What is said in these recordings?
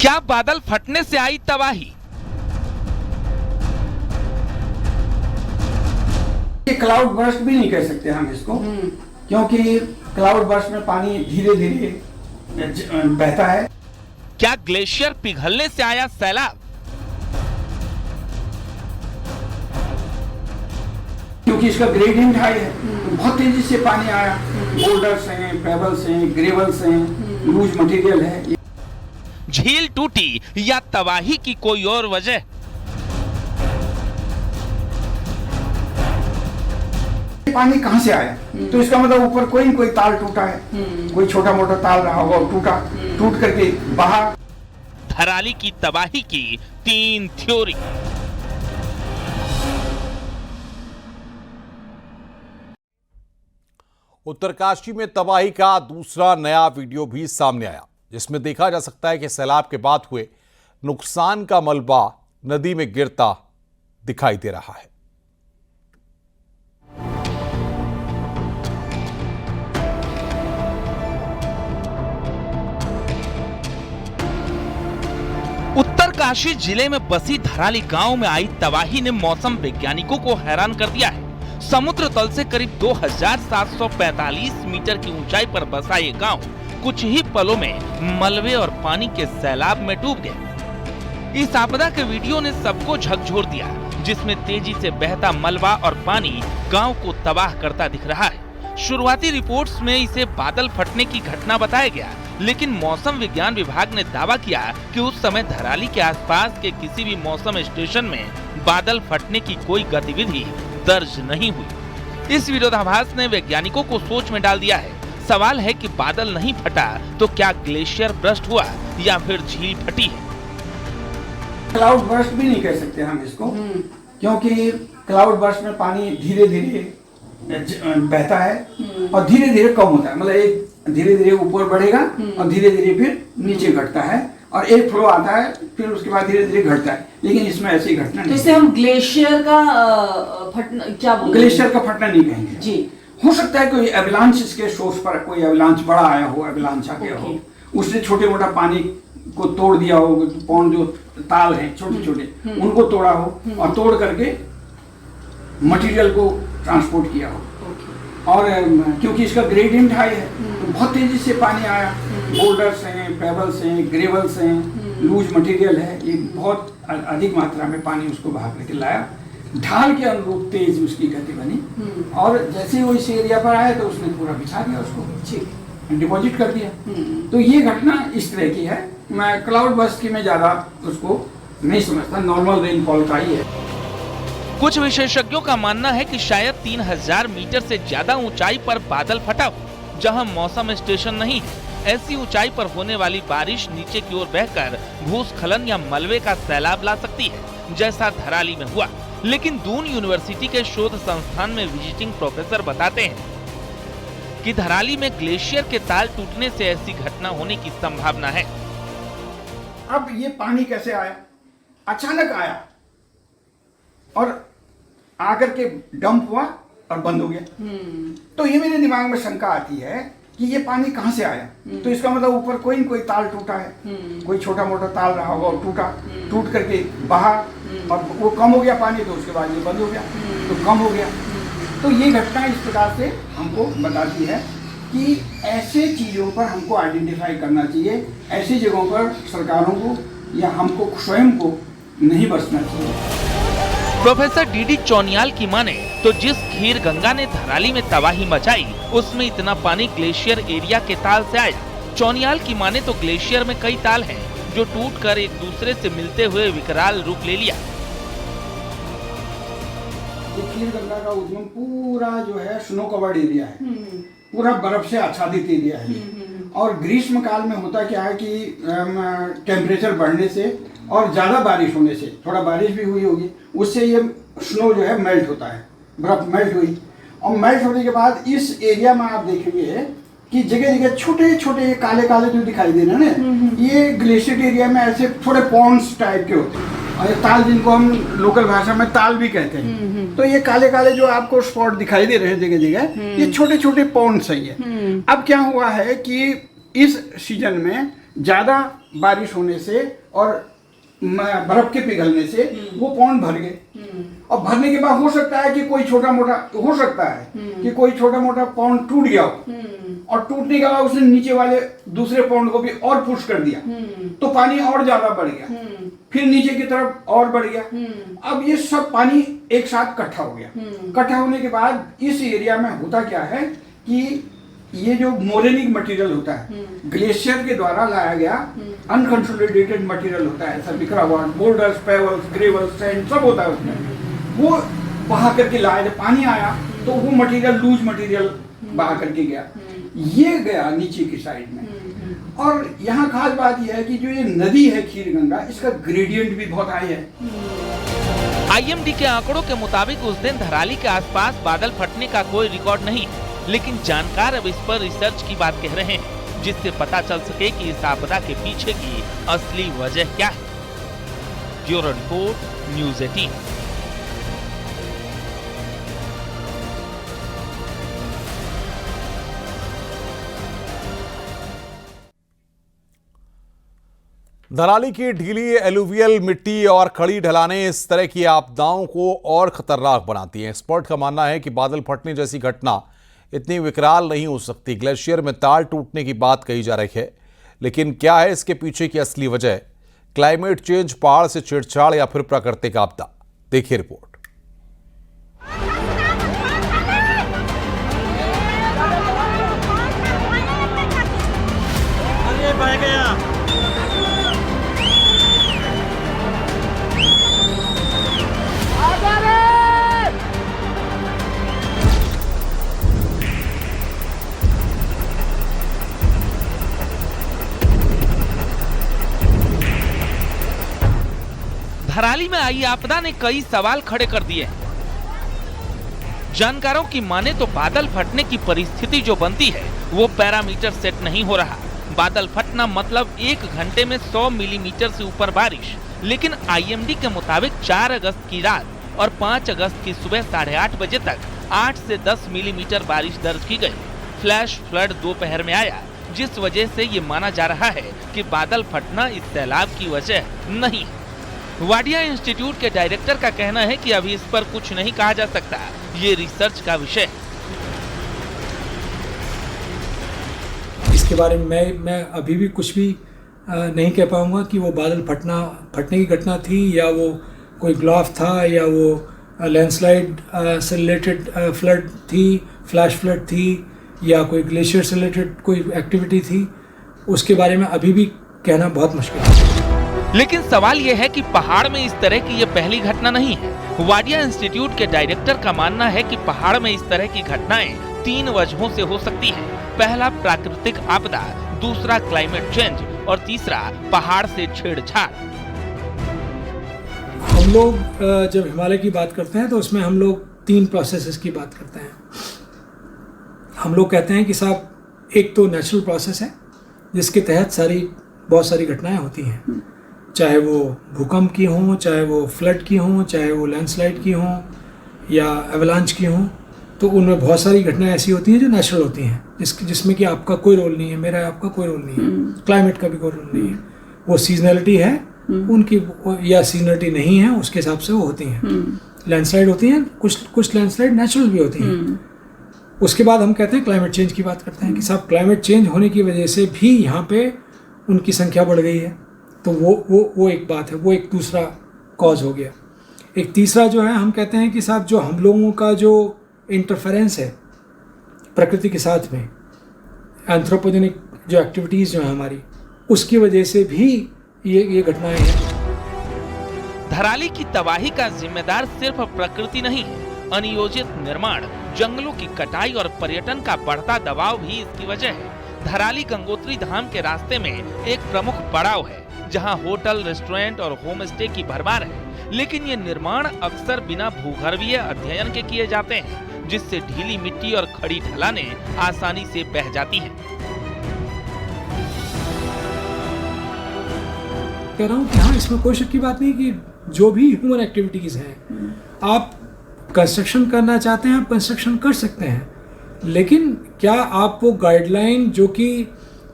क्या बादल फटने से आई तबाही? ये क्लाउड बर्स्ट भी नहीं कह सकते हम इसको, क्योंकि क्लाउड बर्स्ट में पानी धीरे धीरे बहता है। क्या ग्लेशियर पिघलने से आया सैलाब? क्योंकि इसका ग्रेडियंट हाई है, तो बहुत तेजी से पानी आया। बोल्डर्स हैं, पेबल्स हैं, ग्रेवल्स हैं, लूज मटेरियल है। झील टूटी या तबाही की कोई और वजह? पानी कहां से आया? तो इसका मतलब ऊपर कोई न कोई ताल टूटा है, कोई छोटा मोटा ताल रहा होगा, टूटा, टूट करके बहा। धराली की तबाही की 3 थ्योरी। उत्तरकाशी में तबाही का दूसरा नया वीडियो भी सामने आया, जिसमें देखा जा सकता है कि सैलाब के बाद हुए नुकसान का मलबा नदी में गिरता दिखाई दे रहा है। उत्तरकाशी जिले में बसी धराली गांव में आई तबाही ने मौसम वैज्ञानिकों को हैरान कर दिया है। समुद्र तल से करीब 2745 मीटर की ऊंचाई पर बसा ये गांव कुछ ही पलों में मलबे और पानी के सैलाब में डूब गया। इस आपदा के वीडियो ने सबको झकझोर दिया, जिसमें तेजी से बहता मलबा और पानी गांव को तबाह करता दिख रहा है। शुरुआती रिपोर्ट्स में इसे बादल फटने की घटना बताया गया, लेकिन मौसम विज्ञान विभाग ने दावा किया कि उस समय धराली के आसपास के किसी भी मौसम स्टेशन में बादल फटने की कोई गतिविधि दर्ज नहीं हुई। इस विरोधाभास ने वैज्ञानिकों को सोच में डाल दिया है। सवाल है कि बादल नहीं फटा तो क्या ग्लेशियर बर्स्ट हुआ या फिर झील फटी है? क्लाउड बर्स्ट भी नहीं कह सकते हम इसको, क्योंकि क्लाउड बर्स्ट में पानी धीरे धीरे बहता है और धीरे धीरे कम होता है। मतलब एक धीरे धीरे ऊपर बढ़ेगा और धीरे धीरे फिर नीचे घटता है, और एक फ्लो आता है, फिर उसके बाद धीरे धीरे घटता है। लेकिन इसमें ऐसी घटना नहीं। तो इसे हम ग्लेशियर का फटना क्या बोलते हैं? ग्लेशियर का फटना नहीं कहेंगे जी। हो सकता है कोई एवलांच इसके सोर्स पर कोई एवलांच बड़ा आया हो, एवलांच आ गया हो, उसने छोटे मोटा पानी को तोड़ दिया हो। पौंड जो ताल हैं छोटे छोटे, उनको तोड़ा हो और तोड़ करके मटेरियल को ट्रांसपोर्ट किया हो। और क्योंकि इसका ग्रेडियंट हाई है, तो बहुत तेजी से पानी आया। बोल्डर्स हैं, पेबल्स हैं, ग्रेवल्स हैं, लूज मटेरियल है, ये बहुत अधिक मात्रा में पानी उसको बहा करके लाया। ढाल के अनुरूप तेज उसकी गति बनी, और जैसे ही वो इस एरिया पर आया तो उसने पूरा बिछा दिया, उसको डिपॉजिट कर दिया। तो ये घटना इस तरह की है। मैं क्लाउड बर्स्ट की मैं ज्यादा उसको नहीं समझता, नॉर्मल रेनफॉल का ही है। कुछ विशेषज्ञों का मानना है कि शायद 3000 मीटर से ज्यादा ऊंचाई पर बादल फटा हो, जहां मौसम स्टेशन नहीं है। ऐसी ऊंचाई पर होने वाली बारिश नीचे की ओर बहकर भूस्खलन या मलबे का सैलाब ला सकती है, जैसा धराली में हुआ। लेकिन दून यूनिवर्सिटी के शोध संस्थान में विजिटिंग प्रोफेसर बताते हैं कि धराली में ग्लेशियर के ताल टूटने से ऐसी घटना होने की संभावना है। अब ये पानी कैसे आया? अचानक आया और आकर के डंप हुआ और बंद हो गया। तो ये मेरे दिमाग में शंका आती है कि ये पानी कहां से आया? तो इसका मतलब ऊपर कोई न कोई ताल टूटा है, कोई छोटा मोटा ताल रहा होगा और टूटा, टूट करके बहा और वो कम हो गया पानी, तो उसके बाद ये बंद हो गया, तो कम हो गया। तो ये घटना इस प्रकार से हमको बताती है कि ऐसे चीज़ों पर हमको आइडेंटिफाई करना चाहिए। ऐसी जगहों पर सरकारों को या हमको स्वयं को नहीं बचना चाहिए। प्रोफेसर डीडी चौनियाल की माने तो जिस खीर गंगा ने धराली में तबाही मचाई, उसमें इतना पानी ग्लेशियर एरिया के ताल से आया। चौनियाल की माने तो ग्लेशियर में कई ताल हैं जो टूटकर एक दूसरे से मिलते हुए विकराल रूप ले लिया। खीर गंगा का उद्गम पूरा जो है स्नो कवर्ड एरिया है, पूरा बर्फ से आच्छादित एरिया है। और ग्रीष्म काल में होता क्या है कि टेम्परेचर बढ़ने से और ज़्यादा बारिश होने से, थोड़ा बारिश भी हुई होगी, उससे ये स्नो जो है मेल्ट होता है, बर्फ मेल्ट हुई। और मेल्ट होने के बाद इस एरिया में आप देखेंगे कि जगह जगह छोटे छोटे काले काले जो दिखाई दे रहे हैं ना, ये ग्लेशियर एरिया में ऐसे थोड़े पॉन्ड्स टाइप के होते हैं, और ये ताल जिनको हम लोकल भाषा में ताल भी कहते हैं। तो ये काले काले जो आपको स्पॉट दिखाई दे रहे हैं जगह जगह, ये छोटे छोटे पॉन्ड्स हैं ये। अब क्या हुआ है कि इस सीजन में ज़्यादा बारिश होने से और बर्फ के पिघलने से वो पौंड भर गए। और भरने के बाद हो सकता है कि कोई छोटा मोटा हो सकता है कि कोई छोटा मोटा पौंड टूट गया हो, और टूटने के बाद उसने नीचे वाले दूसरे पौंड को भी और पुश कर दिया, तो पानी और ज्यादा बढ़ गया, फिर नीचे की तरफ और बढ़ गया। अब ये सब पानी एक साथ इकट्ठा हो गया। इकट्ठा होने के बाद इस एरिया में होता क्या है कि ये जो मोरेनिक मटेरियल होता है, ग्लेशियर के द्वारा लाया गया अनकंसोलिडेटेड मटेरियल होता है, सब बिखरा हुआ, बोल्डर्स, पेबल्स, ग्रेवल्स, सैंड सब होता है उसमें। वो बहा करके लाया, जब पानी आया तो वो मटेरियल लूज मटेरियल बहा करके गया, ये गया नीचे की साइड में। और यहाँ खास बात यह है कि जो ये नदी है खीरगंगा, इसका ग्रेडियंट भी बहुत हाई है। आईएमडी के आंकड़ों के मुताबिक उस दिन धराली के आसपास बादल फटने का कोई रिकॉर्ड नहीं, लेकिन जानकार अब इस पर रिसर्च की बात कह रहे हैं, जिससे पता चल सके कि इस आपदा के पीछे की असली वजह क्या है। Bureau report, news 18। धराली की ढीली एलुवियल मिट्टी और खड़ी ढलानें इस तरह की आपदाओं को और खतरनाक बनाती हैं। एक्सपर्ट का मानना है कि बादल फटने जैसी घटना इतनी विकराल नहीं हो सकती। ग्लेशियर में तार टूटने की बात कही जा रही है, लेकिन क्या है इसके पीछे की असली वजह? क्लाइमेट चेंज, पहाड़ से छेड़छाड़ या फिर प्राकृतिक आपदा? देखिए रिपोर्ट। धराली में आई आपदा ने कई सवाल खड़े कर दिए। जानकारों की माने तो बादल फटने की परिस्थिति जो बनती है वो पैरामीटर सेट नहीं हो रहा। बादल फटना मतलब 1 घंटे में 100 मिलीमीटर से ऊपर बारिश, लेकिन आईएमडी के मुताबिक 4 अगस्त की रात और 5 अगस्त की सुबह 8:30 बजे तक 8 से 10 मिलीमीटर बारिश दर्ज की गई। फ्लैश फ्लड दोपहर में आया, जिस वजह से ये माना जा रहा है कि बादल फटना इस सैलाब की वजह नहीं है। वाडिया इंस्टीट्यूट के डायरेक्टर का कहना है कि अभी इस पर कुछ नहीं कहा जा सकता, ये रिसर्च का विषय है। इसके बारे में मैं अभी भी कुछ भी नहीं कह पाऊंगा कि वो बादल फटने की घटना थी, या वो कोई ग्लाफ था, या वो लैंडस्लाइड से रिलेटेड फ्लड थी, फ्लैश फ्लड थी, या कोई ग्लेशियर से रिलेटेड कोई एक्टिविटी थी। उसके बारे में अभी भी कहना बहुत मुश्किल है। लेकिन सवाल यह है कि पहाड़ में इस तरह की ये पहली घटना नहीं है। वाडिया इंस्टीट्यूट के डायरेक्टर का मानना है कि पहाड़ में इस तरह की घटनाएं 3 वजहों से हो सकती हैं। पहला प्राकृतिक आपदा, दूसरा क्लाइमेट चेंज और तीसरा पहाड़ से छेड़छाड़। हम लोग जब हिमालय की बात करते हैं तो उसमें हम लोग 3 प्रोसेसेस की बात करते हैं। हम लोग कहते हैं कि साहब एक तो नेचुरल प्रोसेस है जिसके तहत बहुत सारी घटनाएं होती हैं, चाहे वो भूकंप की हों, चाहे वो फ्लड की हों, चाहे वो लैंडस्लाइड की हों या एवलांच की हों। तो उनमें बहुत सारी घटनाएं ऐसी होती हैं जो नेचुरल होती हैं, जिसमें कि आपका कोई रोल नहीं है, मेरा आपका कोई रोल नहीं है, क्लाइमेट का भी कोई रोल नहीं है। वो सीजनलिटी है उनकी, या सीजनलिटी नहीं है, उसके हिसाब से वो होती हैं। लैंडस्लाइड होती हैं, कुछ लैंडस्लाइड नेचुरल भी होती हैं। उसके बाद हम कहते हैं क्लाइमेट चेंज की बात करते हैं कि साहब क्लाइमेट चेंज होने की वजह से भी यहाँ पे उनकी संख्या बढ़ गई है। तो वो एक बात है, वो एक दूसरा कॉज हो गया। एक तीसरा जो है, हम कहते हैं कि साहब जो हम लोगों का जो इंटरफेरेंस है प्रकृति के साथ में, एंथ्रोपोजेनिक जो एक्टिविटीज़ जो है हमारी, उसकी वजह से भी ये घटनाएं हैं। धराली की तबाही का जिम्मेदार सिर्फ प्रकृति नहीं है, अनियोजित निर्माण, जंगलों की कटाई और पर्यटन का बढ़ता दबाव भी इसकी वजह है। धराली गंगोत्री धाम के रास्ते में एक प्रमुख पड़ाव है, जहां होटल, रेस्टोरेंट और होम स्टे की भरमार है, लेकिन ये निर्माण अक्सर बिना भूगर्भीय अध्ययन के किए जाते हैं, जिससे ढीली मिट्टी और खड़ी ढलानें आसानी से बह जाती हैं। कह रहा हूँ कि हाँ, इसमें कोई शक की बात नहीं कि जो भी ह्यूमन एक्टिविटीज हैं, आप कंस्ट्रक्शन करना चाहते हैं, आप कंस्ट्रक्शन कर सकते हैं, लेकिन क्या आप वो गाइडलाइन जो कि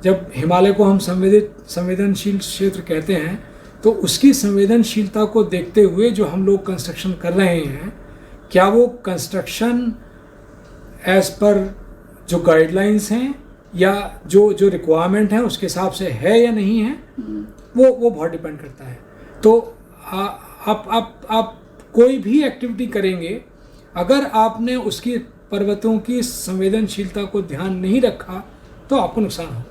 जब हिमालय को हम संवेदनशील क्षेत्र कहते हैं तो उसकी संवेदनशीलता को देखते हुए जो हम लोग कंस्ट्रक्शन कर रहे हैं, क्या वो कंस्ट्रक्शन एज पर जो गाइडलाइंस हैं या जो रिक्वायरमेंट है उसके हिसाब से है या नहीं है, वो बहुत डिपेंड करता है। तो आप कोई भी एक्टिविटी करेंगे, अगर आपने उसकी पर्वतों की संवेदनशीलता को ध्यान नहीं रखा तो आपको नुकसान होगा,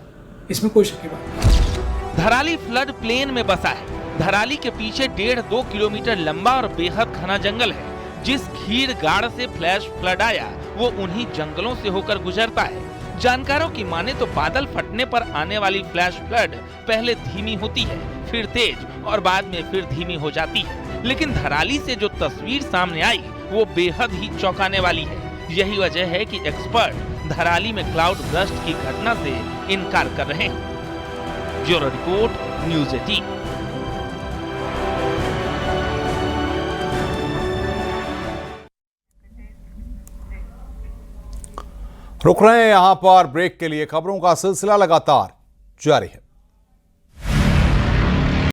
इसमें कोई शक की बात नहीं। धराली फ्लड प्लेन में बसा है। धराली के पीछे 1.5-2 किलोमीटर लंबा और बेहद घना जंगल है। जिस खीर गाड़ से फ्लैश फ्लड आया वो उन्हीं जंगलों से होकर गुजरता है। जानकारों की माने तो बादल फटने पर आने वाली फ्लैश फ्लड पहले धीमी होती है, फिर तेज और बाद में फिर धीमी हो जाती है। लेकिन धराली से जो तस्वीर सामने आई वो बेहद ही चौंकाने वाली है। यही वजह है कि एक्सपर्ट धराली में क्लाउड बर्स्ट की घटना से इनकार कर रहे हैं। Bureau report, news 18। रुक रहे हैं यहां पर ब्रेक के लिए। खबरों का सिलसिला लगातार जारी है।